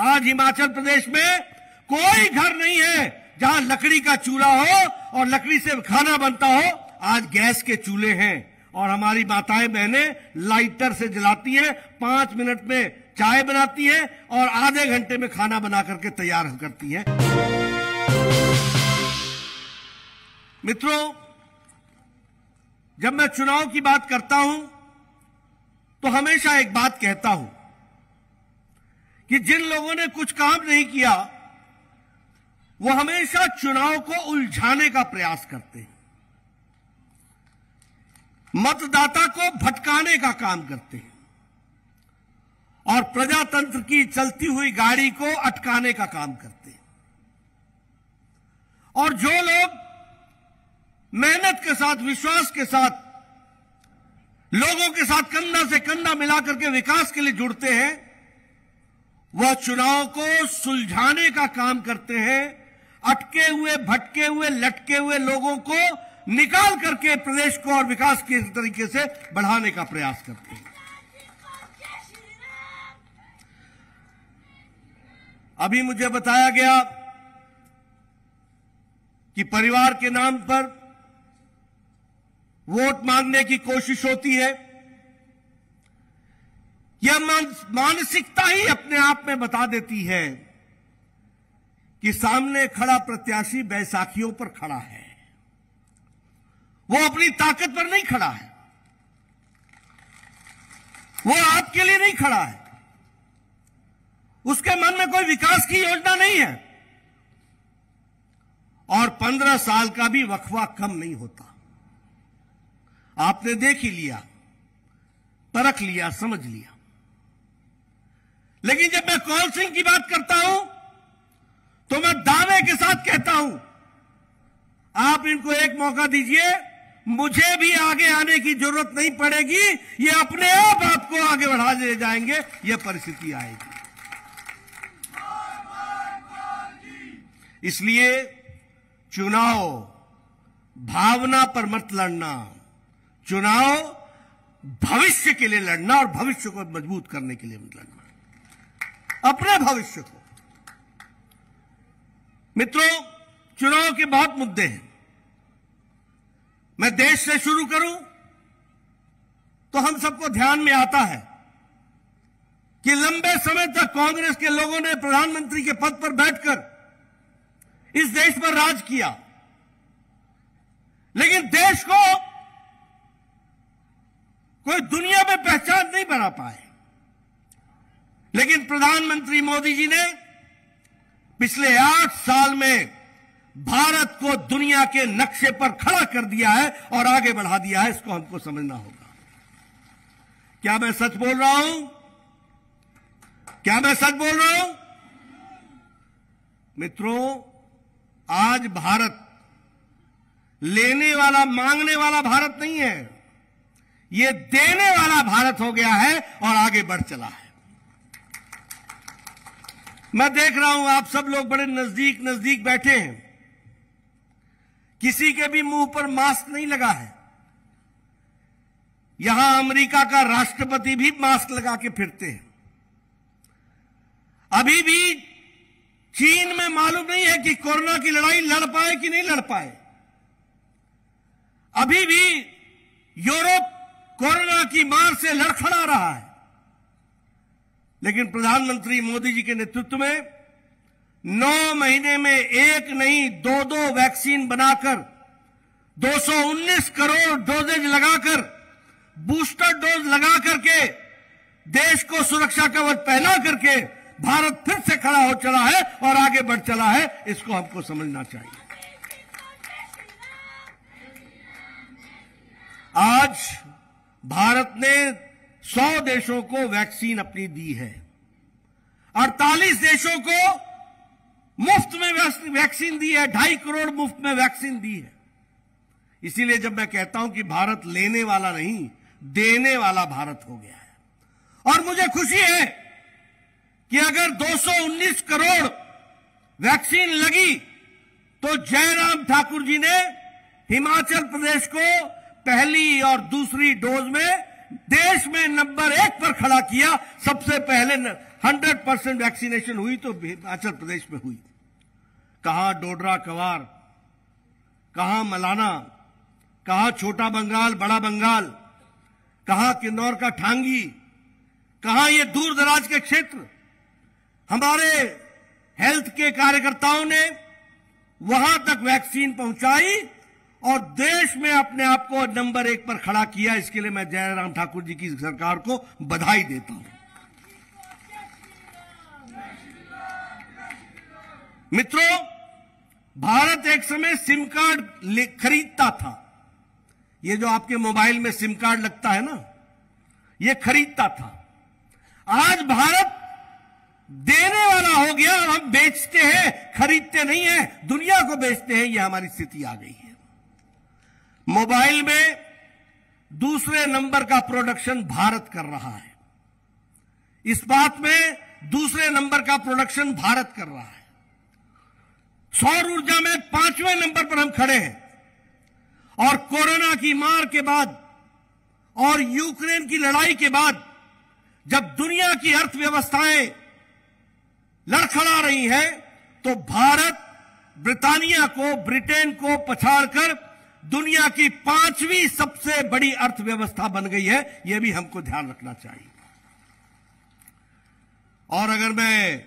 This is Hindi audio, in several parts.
आज हिमाचल प्रदेश में कोई घर नहीं है जहां लकड़ी का चूल्हा हो और लकड़ी से खाना बनता हो। आज गैस के चूल्हे हैं और हमारी माताएं बहनें लाइटर से जलाती हैं, 5 मिनट में चाय बनाती हैं और आधे घंटे में खाना बना करके तैयार करती हैं। मित्रों, जब मैं चुनाव की बात करता हूं तो हमेशा एक बात कहता हूं कि जिन लोगों ने कुछ काम नहीं किया वो हमेशा चुनाव को उलझाने का प्रयास करते हैं, मतदाता को भटकाने का काम करते हैं और प्रजातंत्र की चलती हुई गाड़ी को अटकाने का काम करते हैं। और जो लोग मेहनत के साथ, विश्वास के साथ, लोगों के साथ कंधा से कंधा मिलाकर के विकास के लिए जुड़ते हैं, वह चुनाव को सुलझाने का काम करते हैं। अटके हुए, भटके हुए, लटके हुए लोगों को निकाल करके प्रदेश को और विकास के तरीके से बढ़ाने का प्रयास करते हैं। अभी मुझे बताया गया कि परिवार के नाम पर वोट मांगने की कोशिश होती है। यह मानसिकता ही अपने आप में बता देती है कि सामने खड़ा प्रत्याशी बैसाखियों पर खड़ा है, वो अपनी ताकत पर नहीं खड़ा है, वो आपके लिए नहीं खड़ा है, उसके मन में कोई विकास की योजना नहीं है और 15 साल का भी वक्फा कम नहीं होता। आपने देख ही लिया, परख लिया, समझ लिया। लेकिन जब मैं कौल सिंह की बात करता हूं तो मैं दावे के साथ कहता हूं, आप इनको एक मौका दीजिए, मुझे भी आगे आने की जरूरत नहीं पड़ेगी, ये अपने आप आपको आगे बढ़ा ले जाएंगे। यह परिस्थिति आएगी। इसलिए चुनाव भावना पर मत लड़ना, चुनाव भविष्य के लिए लड़ना और भविष्य को मजबूत करने के लिए मत लड़ना, अपने भविष्य को। मित्रों, चुनाव के बहुत मुद्दे हैं। मैं देश से शुरू करूं तो हम सबको ध्यान में आता है कि लंबे समय तक कांग्रेस के लोगों ने प्रधानमंत्री के पद पर बैठकर इस देश पर राज किया, लेकिन देश को कोई दुनिया में पहचान नहीं बना पाए। लेकिन प्रधानमंत्री मोदी जी ने पिछले 8 साल में भारत को दुनिया के नक्शे पर खड़ा कर दिया है और आगे बढ़ा दिया है। इसको हमको समझना होगा। क्या मैं सच बोल रहा हूं? क्या मैं सच बोल रहा हूं? मित्रों, आज भारत लेने वाला, मांगने वाला भारत नहीं है, ये देने वाला भारत हो गया है और आगे बढ़ चला है। मैं देख रहा हूं आप सब लोग बड़े नजदीक नजदीक बैठे हैं, किसी के भी मुंह पर मास्क नहीं लगा है। यहां अमेरिका का राष्ट्रपति भी मास्क लगा के फिरते हैं। अभी भी चीन में मालूम नहीं है कि कोरोना की लड़ाई लड़ पाए कि नहीं लड़ पाए। अभी भी यूरोप कोरोना की मार से लड़खड़ा रहा है। लेकिन प्रधानमंत्री मोदी जी के नेतृत्व में 9 महीने में एक नहीं 2-2 वैक्सीन बनाकर 219 करोड़ डोजेज लगाकर, बूस्टर डोज लगा करके, देश को सुरक्षा कवच पहना करके भारत फिर से खड़ा हो चला है और आगे बढ़ चला है। इसको हमको समझना चाहिए। आज भारत ने 100 देशों को वैक्सीन अपनी दी है, 48 देशों को मुफ्त में वैक्सीन दी है, 2.5 करोड़ मुफ्त में वैक्सीन दी है। इसीलिए जब मैं कहता हूं कि भारत लेने वाला नहीं, देने वाला भारत हो गया है। और मुझे खुशी है कि अगर 219 करोड़ वैक्सीन लगी तो जयराम ठाकुर जी ने हिमाचल प्रदेश को पहली और दूसरी डोज में देश में नंबर 1 पर खड़ा किया। सबसे पहले 100% वैक्सीनेशन हुई तो हिमाचल प्रदेश में हुई। कहां डोडरा कवार, कहां मलाना, कहां छोटा बंगाल, बड़ा बंगाल, कहां किन्नौर का ठांगी, कहां ये दूर दराज के क्षेत्र। हमारे हेल्थ के कार्यकर्ताओं ने वहां तक वैक्सीन पहुंचाई और देश में अपने आप को नंबर 1 पर खड़ा किया। इसके लिए मैं जयराम ठाकुर जी की सरकार को बधाई देता हूं। मित्रों, भारत एक समय सिम कार्ड खरीदता था। ये जो आपके मोबाइल में सिम कार्ड लगता है ना, ये खरीदता था। आज भारत देने वाला हो गया और हम बेचते हैं, खरीदते नहीं हैं, दुनिया को बेचते हैं। यह हमारी स्थिति आ गई है। मोबाइल में दूसरे नंबर का प्रोडक्शन भारत कर रहा है। इस्पात में दूसरे नंबर का प्रोडक्शन भारत कर रहा है। सौर ऊर्जा में 5वें नंबर पर हम खड़े हैं। और कोरोना की मार के बाद और यूक्रेन की लड़ाई के बाद जब दुनिया की अर्थव्यवस्थाएं लड़खड़ा रही हैं, तो भारत ब्रिटानिया को, ब्रिटेन को पछाड़कर दुनिया की 5वीं सबसे बड़ी अर्थव्यवस्था बन गई है। यह भी हमको ध्यान रखना चाहिए। और अगर मैं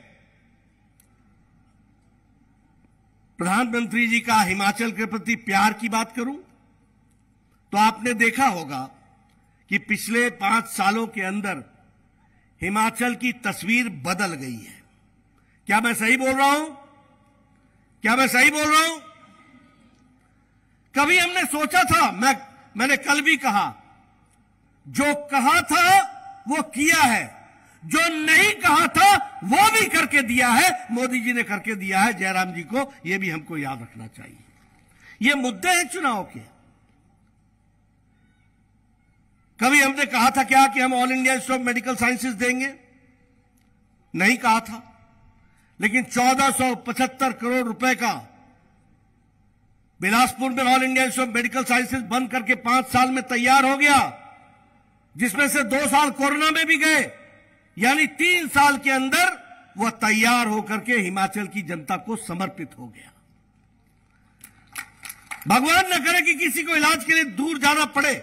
प्रधानमंत्री जी का हिमाचल के प्रति प्यार की बात करूं, तो आपने देखा होगा कि पिछले 5 सालों के अंदर हिमाचल की तस्वीर बदल गई है। क्या मैं सही बोल रहा हूं? क्या मैं सही बोल रहा हूं? कभी हमने सोचा था, मैंने कल भी कहा, जो कहा था वो किया है, जो नहीं कहा था वो भी करके दिया है। मोदी जी ने करके दिया है जयराम जी को, यह भी हमको याद रखना चाहिए। ये मुद्दे हैं चुनाव के। कभी हमने कहा था क्या कि हम all India institute of medical sciences देंगे? नहीं कहा था। लेकिन 1475 करोड़ रुपए का बिलासपुर में all India institute of medical sciences बंद करके 5 साल में तैयार हो गया, जिसमें से 2 साल कोरोना में भी गए। यानी 3 साल के अंदर वह तैयार होकर के हिमाचल की जनता को समर्पित हो गया। भगवान न करे कि किसी को इलाज के लिए दूर जाना पड़े,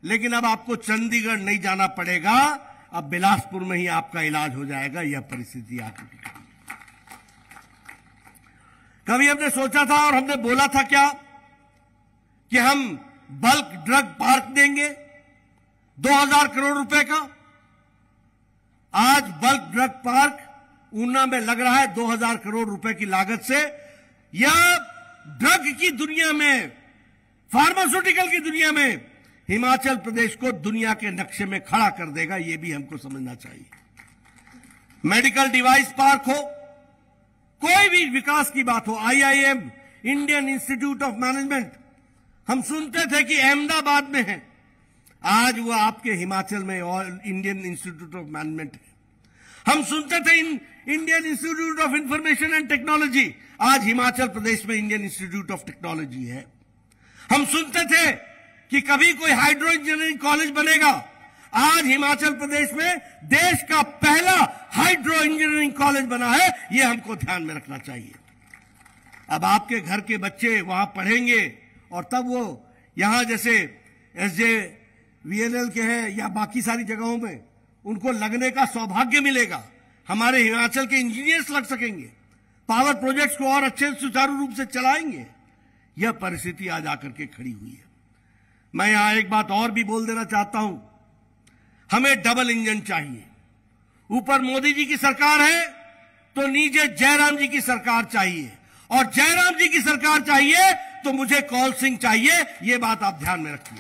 लेकिन अब आपको चंडीगढ़ नहीं जाना पड़ेगा, अब बिलासपुर में ही आपका इलाज हो जाएगा। यह परिस्थिति आ चुकी है। कभी हमने सोचा था और हमने बोला था क्या कि हम बल्क ड्रग पार्क देंगे 2000 करोड़ रुपए का। आज बल्क ड्रग पार्क ऊना में लग रहा है 2000 करोड़ रुपए की लागत से। यह ड्रग की दुनिया में, फार्मास्यूटिकल की दुनिया में हिमाचल प्रदेश को दुनिया के नक्शे में खड़ा कर देगा। यह भी हमको समझना चाहिए। मेडिकल डिवाइस पार्क हो, कोई भी विकास की बात हो, IIM, Indian institute of management, हम सुनते थे कि अहमदाबाद में है, आज वो आपके हिमाचल में all Indian institute of management है। हम सुनते थे Indian institute of information and technology, आज हिमाचल प्रदेश में इंडियन इंस्टीट्यूट ऑफ टेक्नोलॉजी है। हम सुनते थे कि कभी कोई हाइड्रो इंजीनियरिंग कॉलेज बनेगा, आज हिमाचल प्रदेश में देश का पहला हाइड्रो इंजीनियरिंग कॉलेज बना है। यह हमको ध्यान में रखना चाहिए। अब आपके घर के बच्चे वहां पढ़ेंगे और तब वो यहां जैसे SJVNL के हैं या बाकी सारी जगहों में उनको लगने का सौभाग्य मिलेगा। हमारे हिमाचल के इंजीनियर्स लग सकेंगे, पावर प्रोजेक्ट्स को और अच्छे सुचारू रूप से चलाएंगे। यह परिस्थिति आज आकर के खड़ी हुई है। मैं यहां एक बात और भी बोल देना चाहता हूं, हमें डबल इंजन चाहिए। ऊपर मोदी जी की सरकार है तो नीचे जयराम जी की सरकार चाहिए, और जयराम जी की सरकार चाहिए तो मुझे कौल सिंह चाहिए। यह बात आप ध्यान में रखिए।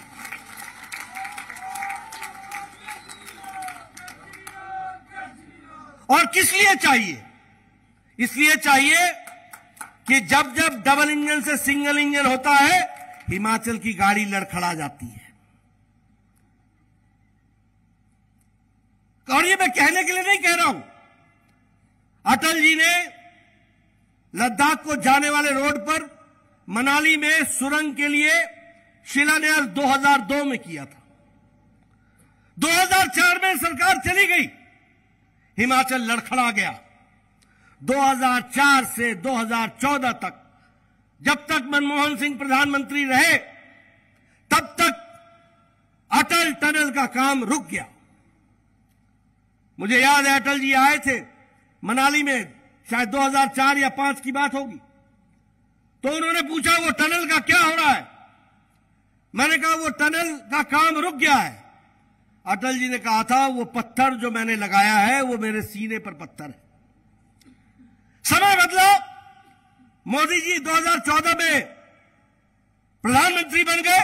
और किस लिए चाहिए? इसलिए चाहिए कि जब जब डबल इंजन से सिंगल इंजन होता है, हिमाचल की गाड़ी लड़खड़ा जाती है। और ये मैं कहने के लिए नहीं कह रहा हूं, अटल जी ने लद्दाख को जाने वाले रोड पर मनाली में सुरंग के लिए शिलान्यास 2002 में किया था। 2004 में सरकार चली गई, हिमाचल लड़खड़ा गया। 2004 से 2014 तक, जब तक मनमोहन सिंह प्रधानमंत्री रहे, तब तक अटल टनल का काम रुक गया। मुझे याद है अटल जी आए थे मनाली में, शायद 2004 या 2005 की बात होगी। तो उन्होंने पूछा वो टनल का क्या हो रहा है। मैंने कहा वो टनल का काम रुक गया है। अटल जी ने कहा था वो पत्थर जो मैंने लगाया है वो मेरे सीने पर पत्थर है। समय बदला, मोदी जी 2014 में प्रधानमंत्री बन गए,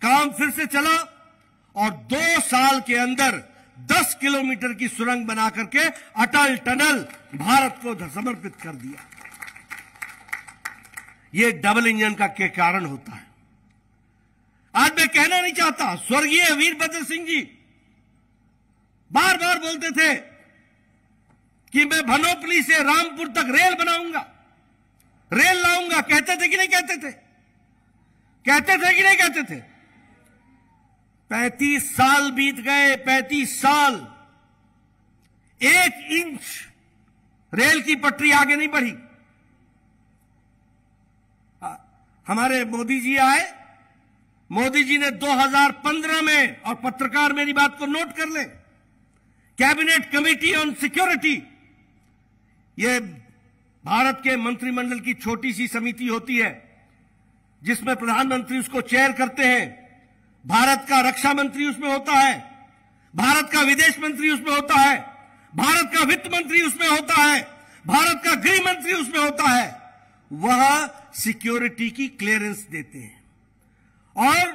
काम फिर से चला और 2 साल के अंदर 10 किलोमीटर की सुरंग बना करके अटल टनल भारत को समर्पित कर दिया। यह डबल इंजन का के कारण होता है। आज मैं कहना नहीं चाहता, स्वर्गीय वीरभद्र सिंह जी बार बार बोलते थे कि मैं भनोपली से रामपुर तक रेल बनाऊंगा, रेल लाऊंगा। कहते थे कि नहीं कहते थे? कहते थे कि नहीं कहते थे? 35 साल बीत गए, 35 साल, 1 इंच रेल की पटरी आगे नहीं बढ़ी। हमारे मोदी जी आए, मोदी जी ने 2015 में, और पत्रकार मेरी बात को नोट कर लें, कैबिनेट कमेटी ऑन सिक्योरिटी, यह भारत के मंत्रिमंडल की छोटी सी समिति होती है जिसमें प्रधानमंत्री उसको चेयर करते हैं। भारत का रक्षा मंत्री उसमें होता है, भारत का विदेश मंत्री उसमें होता है, भारत का वित्त मंत्री उसमें होता है, भारत का गृह मंत्री उसमें होता है। वह सिक्योरिटी की क्लियरेंस देते हैं। और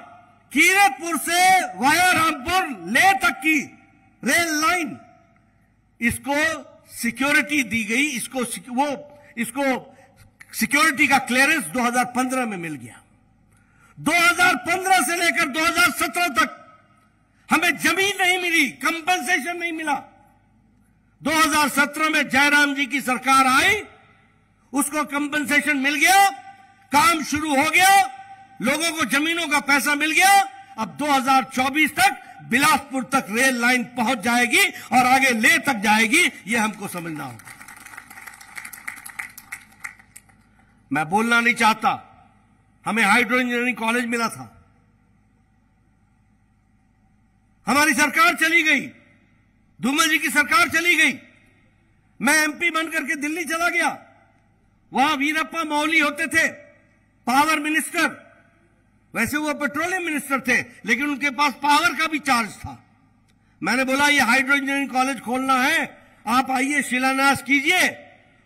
कीरतपुर से वाया रामपुर ले तक की रेल लाइन, इसको सिक्योरिटी दी गई, इसको सिक्योरिटी का क्लियरेंस 2015 में मिल गया। 2015 से लेकर 2017 तक हमें जमीन नहीं मिली, कंपनसेशन नहीं मिला। 2017 में जयराम जी की सरकार आई, उसको कंपनसेशन मिल गया, काम शुरू हो गया, लोगों को जमीनों का पैसा मिल गया। अब 2024 तक बिलासपुर तक रेल लाइन पहुंच जाएगी और आगे ले तक जाएगी, यह हमको समझना होगा। मैं बोलना नहीं चाहता, हमें हाइड्रो इंजीनियरिंग कॉलेज मिला था, हमारी सरकार चली गई, धूमल जी की सरकार चली गई, मैं एमपी बनकर के दिल्ली चला गया। वहां वीरप्पा मोइली होते थे पावर मिनिस्टर, वैसे वो पेट्रोलियम मिनिस्टर थे, लेकिन उनके पास पावर का भी चार्ज था। मैंने बोला ये हाइड्रो इंजीनियरिंग कॉलेज खोलना है, आप आइए शिलान्यास कीजिए।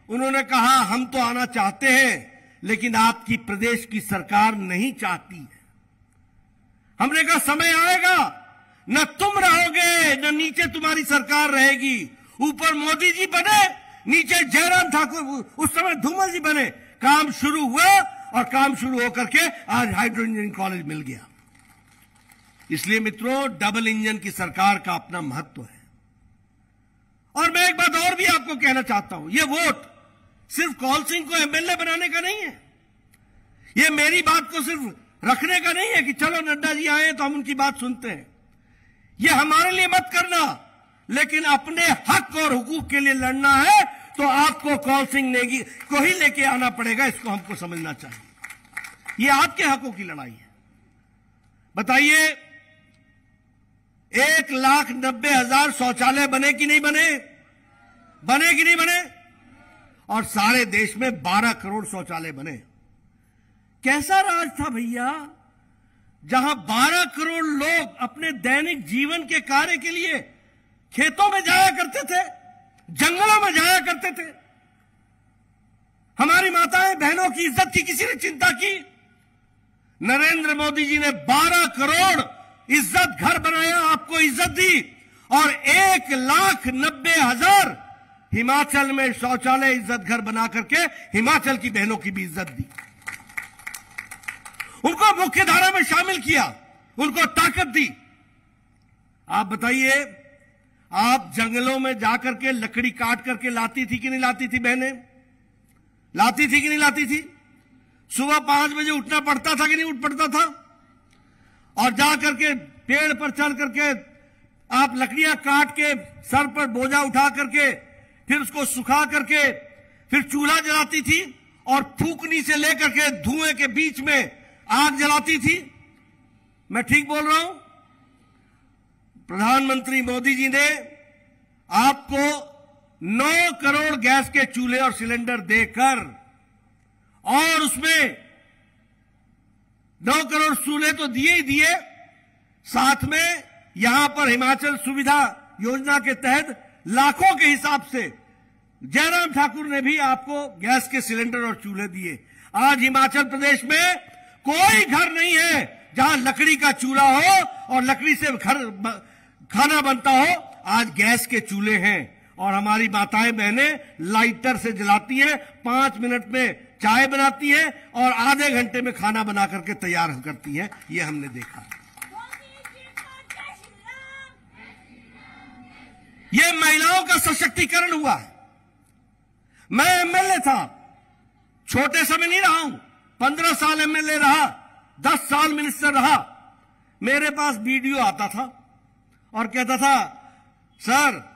उन्होंने कहा हम तो आना चाहते हैं, लेकिन आपकी प्रदेश की सरकार नहीं चाहती है। हमने कहा समय आएगा, न तुम रहोगे न नीचे तुम्हारी सरकार रहेगी। ऊपर मोदी जी बने, नीचे जयराम ठाकुर, उस समय धूमल जी बने। काम शुरू हुआ और काम शुरू होकर के आज हाइड्रो इंजीनियरिंग कॉलेज मिल गया। इसलिए मित्रों, डबल इंजन की सरकार का अपना महत्व है। और मैं एक बात और भी आपको कहना चाहता हूं, यह वोट सिर्फ कौल सिंह को एमएलए बनाने का नहीं है, यह मेरी बात को सिर्फ रखने का नहीं है कि चलो नड्डा जी आए तो हम उनकी बात सुनते हैं। यह हमारे लिए मत करना, लेकिन अपने हक और हुकूक के लिए लड़ना है तो आपको कौल सिंह नेगी को ही लेके आना पड़ेगा। इसको हमको समझना चाहिए। यह आपके हकों की लड़ाई है। बताइए, 1,90,000 शौचालय बने कि नहीं बने? बने कि नहीं बने? और सारे देश में 12 करोड़ शौचालय बने। कैसा राज था भैया, जहां 12 करोड़ लोग अपने दैनिक जीवन के कार्य के लिए खेतों में जाया करते थे, जंगलों में जाया करते थे। हमारी माताएं बहनों की इज्जत की किसी ने चिंता की? नरेंद्र मोदी जी ने 12 करोड़ इज्जत घर बनाया, आपको इज्जत दी, और 1,90,000 हिमाचल में शौचालय इज्जत घर बना करके हिमाचल की बहनों की भी इज्जत दी। उनको मुख्य धारा में शामिल किया, उनको ताकत दी। आप बताइए, आप जंगलों में जाकर के लकड़ी काट करके लाती थी कि नहीं लाती थी? बहनें लाती थी कि नहीं लाती थी? सुबह 5 बजे उठना पड़ता था कि नहीं उठ पड़ता था? और जाकर के पेड़ पर चढ़ करके आप लकड़ियां काट के सर पर बोझा उठा करके फिर उसको सुखा करके फिर चूल्हा जलाती थी और फूकनी से लेकर के धुएं के बीच में आग जलाती थी। मैं ठीक बोल रहा हूं? प्रधानमंत्री मोदी जी ने आपको 9 करोड़ गैस के चूल्हे और सिलेंडर देकर और उसमें 9 करोड़ चूल्हे तो दिए ही दिए, साथ में यहां पर हिमाचल सुविधा योजना के तहत लाखों के हिसाब से जयराम ठाकुर ने भी आपको गैस के सिलेंडर और चूल्हे दिए। आज हिमाचल प्रदेश में कोई घर नहीं है जहां लकड़ी का चूल्हा हो और लकड़ी से खाना बनता हो। आज गैस के चूल्हे हैं और हमारी माताएं बहनें लाइटर से जलाती हैं, 5 मिनट में चाय बनाती हैं और आधे घंटे में खाना बना करके तैयार करती हैं। ये हमने देखा। ये महिलाओं का सशक्तिकरण हुआ है। मैं एमएलए था, छोटे समय नहीं रहा हूं, 15 साल एमएलए रहा, 10 साल मिनिस्टर रहा। मेरे पास वीडियो आता था और कहता था, सर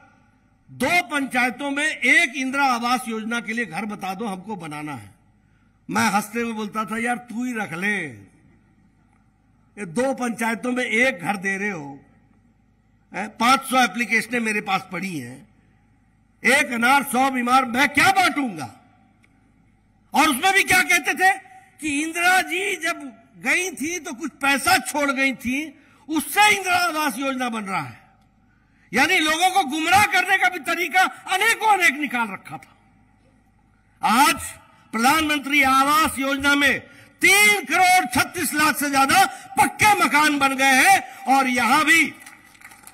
2 पंचायतों में एक इंदिरा आवास योजना के लिए घर बता दो, हमको बनाना है। मैं हंसते हुए बोलता था, यार तू ही रख ले, ये 2 पंचायतों में एक घर दे रहे हो। 500 एप्लीकेशनें मेरे पास पड़ी हैं, एक अनार 100 बीमार, मैं क्या बांटूंगा। और उसमें भी क्या कहते थे कि इंदिरा जी जब गई थी तो कुछ पैसा छोड़ गई थी, उससे इंदिरा आवास योजना बन रहा है। यानी लोगों को गुमराह करने का भी तरीका अनेक निकाल रखा था। आज प्रधानमंत्री आवास योजना में 3 करोड़ 36 लाख से ज्यादा पक्के मकान बन गए हैं और यहां भी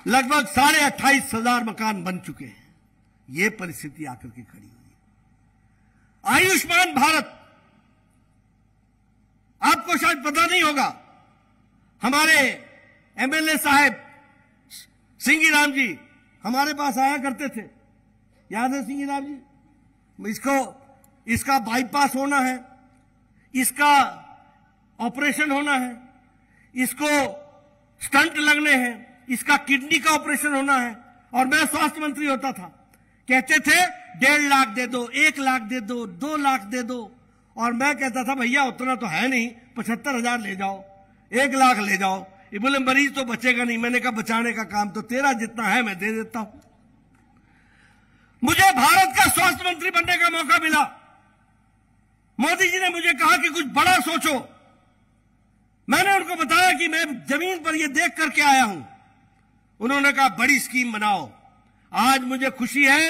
लगभग 28,500 मकान बन चुके हैं। ये परिस्थिति आकर के खड़ी हुई है। आयुष्मान भारत, आपको शायद पता नहीं होगा, हमारे एमएलए साहब सिंगी राम जी हमारे पास आया करते थे, याद है सिंगी राम जी? इसका बाईपास होना है, इसका ऑपरेशन होना है, इसको स्टंट लगने हैं, इसका किडनी का ऑपरेशन होना है। और मैं स्वास्थ्य मंत्री होता था, कहते थे 1.5 लाख दे दो, 1 लाख दे दो, 2 लाख दे दो। और मैं कहता था भैया उतना तो है नहीं, 75,000 ले जाओ, 1 लाख ले जाओ। ये बोले मरीज तो बचेगा नहीं। मैंने कहा बचाने का काम तो तेरा, जितना है मैं दे देता हूं। मुझे भारत का स्वास्थ्य मंत्री बनने का मौका मिला। मोदी जी ने मुझे कहा कि कुछ बड़ा सोचो। मैंने उनको बताया कि मैं जमीन पर यह देख करके आया हूं। उन्होंने कहा बड़ी स्कीम बनाओ। आज मुझे खुशी है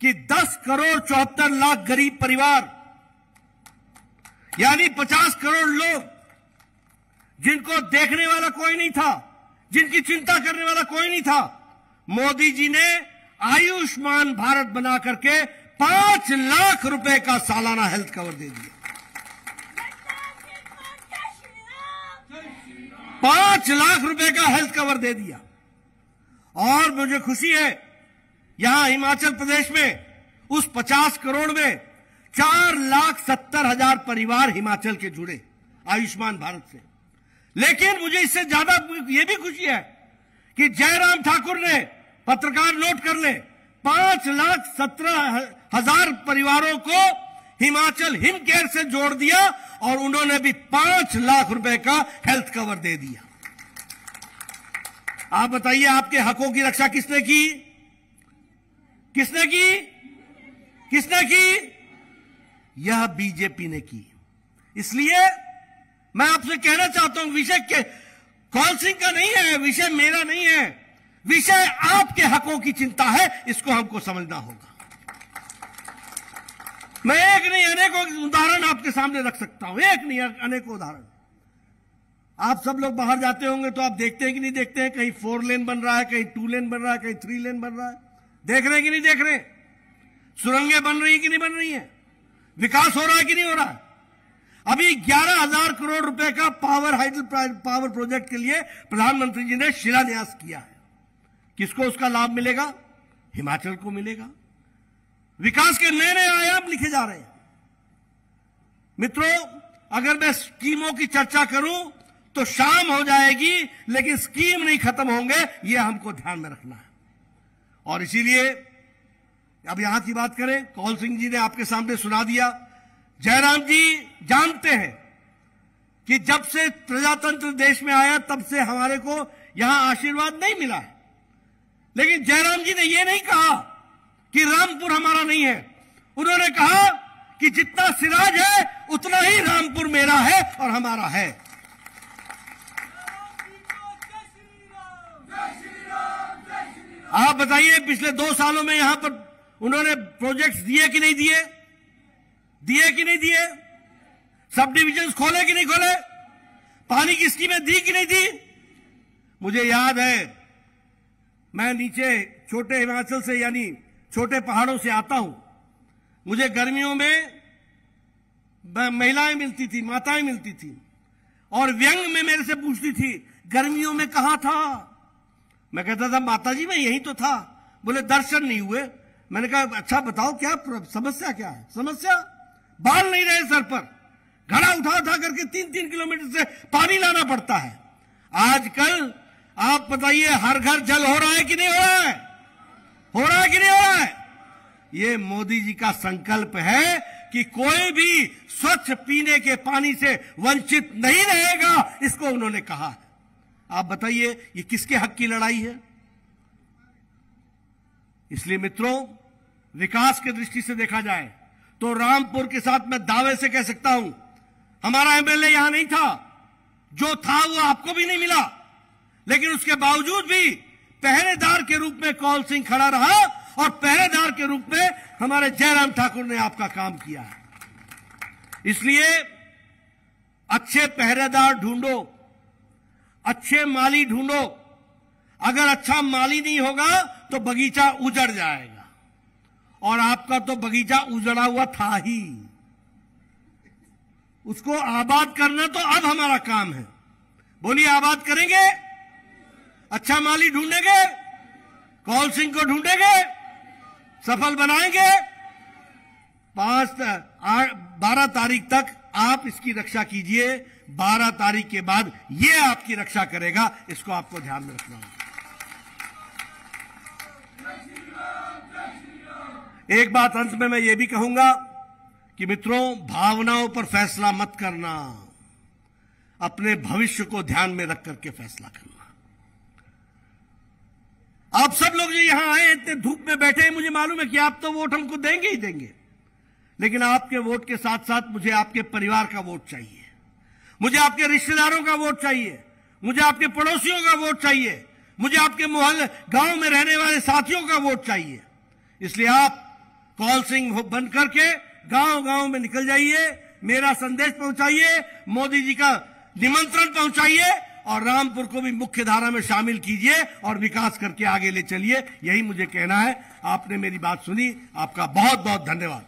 कि 10 करोड़ 74 लाख गरीब परिवार, यानी 50 करोड़ लोग जिनको देखने वाला कोई नहीं था, जिनकी चिंता करने वाला कोई नहीं था, मोदी जी ने आयुष्मान भारत बना करके 5 लाख रुपए का सालाना हेल्थ कवर दे दिया। 5 लाख रुपए का हेल्थ कवर दे दिया। और मुझे खुशी है यहां हिमाचल प्रदेश में उस 50 करोड़ में 4,70,000 परिवार हिमाचल के जुड़े आयुष्मान भारत से। लेकिन मुझे इससे ज्यादा यह भी खुशी है कि जयराम ठाकुर ने, पत्रकार नोट कर ले, 5,17,000 परिवारों को हिमाचल हिम केयर से जोड़ दिया और उन्होंने भी 5 लाख रुपए का हेल्थ कवर दे दिया। आप बताइए आपके हकों की रक्षा किसने की? किसने की? किसने की? यह बीजेपी ने की। इसलिए मैं आपसे कहना चाहता हूं, विषय के कौन सिंह का नहीं है, विषय मेरा नहीं है, विषय आपके हकों की चिंता है। इसको हमको समझना होगा। मैं एक नहीं अनेकों उदाहरण आपके सामने रख सकता हूं, एक नहीं अनेकों उदाहरण। आप सब लोग बाहर जाते होंगे तो आप देखते हैं कि नहीं देखते हैं, कहीं 4 लेन बन रहा है, कहीं 2 लेन बन रहा है, कहीं 3 लेन बन रहा है। देख रहे हैं कि नहीं देख रहे? सुरंगें बन रही हैं कि नहीं बन रही हैं? विकास हो रहा है कि नहीं हो रहा है? अभी 11,000 करोड़ रुपए का पावर प्रोजेक्ट के लिए प्रधानमंत्री जी ने शिलान्यास किया है। किसको उसका लाभ मिलेगा? हिमाचल को मिलेगा। विकास के नए नए आयाम लिखे जा रहे हैं। मित्रों, अगर मैं स्कीमों की चर्चा करूं तो शाम हो जाएगी, लेकिन स्कीम नहीं खत्म होंगे, यह हमको ध्यान में रखना है। और इसीलिए अब यहां की बात करें, कौल सिंह जी ने आपके सामने सुना दिया। जयराम जी जानते हैं कि जब से प्रजातंत्र देश में आया तब से हमारे को यहां आशीर्वाद नहीं मिला है, लेकिन जयराम जी ने यह नहीं कहा कि रामपुर हमारा नहीं है। उन्होंने कहा कि जितना सिराज है उतना ही रामपुर मेरा है और हमारा है। आप बताइए, पिछले 2 सालों में यहां पर उन्होंने प्रोजेक्ट्स दिए कि नहीं दिए? दिए कि नहीं दिए? सब डिविजन्स खोले कि नहीं खोले? पानी की स्कीमें दी कि नहीं दी? मुझे याद है, मैं नीचे छोटे हिमाचल से यानी छोटे पहाड़ों से आता हूं। मुझे गर्मियों में महिलाएं मिलती थी, माताएं मिलती थी, और व्यंग में मेरे से पूछती थी, गर्मियों में कहां था? मैं कहता था, माता जी मैं यही तो था। बोले दर्शन नहीं हुए। मैंने कहा अच्छा बताओ क्या समस्या क्या है? समस्या बाल नहीं रहे सर पर, घड़ा उठा उठा करके 3-3 किलोमीटर से पानी लाना पड़ता है। आजकल आप बताइए, हर घर जल हो रहा है कि नहीं हो रहा है? हो रहा है कि नहीं हो रहा है? ये मोदी जी का संकल्प है कि कोई भी स्वच्छ पीने के पानी से वंचित नहीं रहेगा, इसको उन्होंने कहा है। आप बताइए ये किसके हक की लड़ाई है? इसलिए मित्रों, विकास की दृष्टि से देखा जाए तो रामपुर के साथ मैं दावे से कह सकता हूं, हमारा एमएलए यहां नहीं था, जो था वो आपको भी नहीं मिला, लेकिन उसके बावजूद भी पहरेदार के रूप में कौल सिंह खड़ा रहा और पहरेदार के रूप में हमारे जयराम ठाकुर ने आपका काम किया है। इसलिए अच्छे पहरेदार ढूंढो, अच्छे माली ढूंढो। अगर अच्छा माली नहीं होगा तो बगीचा उजड़ जाएगा, और आपका तो बगीचा उजड़ा हुआ था ही। उसको आबाद करना तो अब हमारा काम है। बोलिए, आबाद करेंगे? अच्छा माली ढूंढेंगे? कौल सिंह को ढूंढेंगे? सफल बनाएंगे? 12 तारीख तक आप इसकी रक्षा कीजिए। 12 तारीख के बाद ये आपकी रक्षा करेगा, इसको आपको ध्यान में रखना होगा। एक बात अंत में मैं ये भी कहूंगा कि मित्रों, भावनाओं पर फैसला मत करना, अपने भविष्य को ध्यान में रख करके फैसला करना। आप सब लोग जो यहां आए, इतने धूप में बैठे हैं, मुझे मालूम है कि आप तो वोट हमको देंगे ही देंगे, लेकिन आपके वोट के साथ साथ मुझे आपके परिवार का वोट चाहिए, मुझे आपके रिश्तेदारों का वोट चाहिए, मुझे आपके पड़ोसियों का वोट चाहिए, मुझे आपके मोहल्ले गांव में रहने वाले साथियों का वोट चाहिए। इसलिए आप कौल सिंह बन करके गांव-गांव में निकल जाइए, मेरा संदेश पहुंचाइए, मोदी जी का निमंत्रण पहुंचाइए, और रामपुर को भी मुख्य धारा में शामिल कीजिए और विकास करके आगे ले चलिए। यही मुझे कहना है। आपने मेरी बात सुनी, आपका बहुत बहुत धन्यवाद।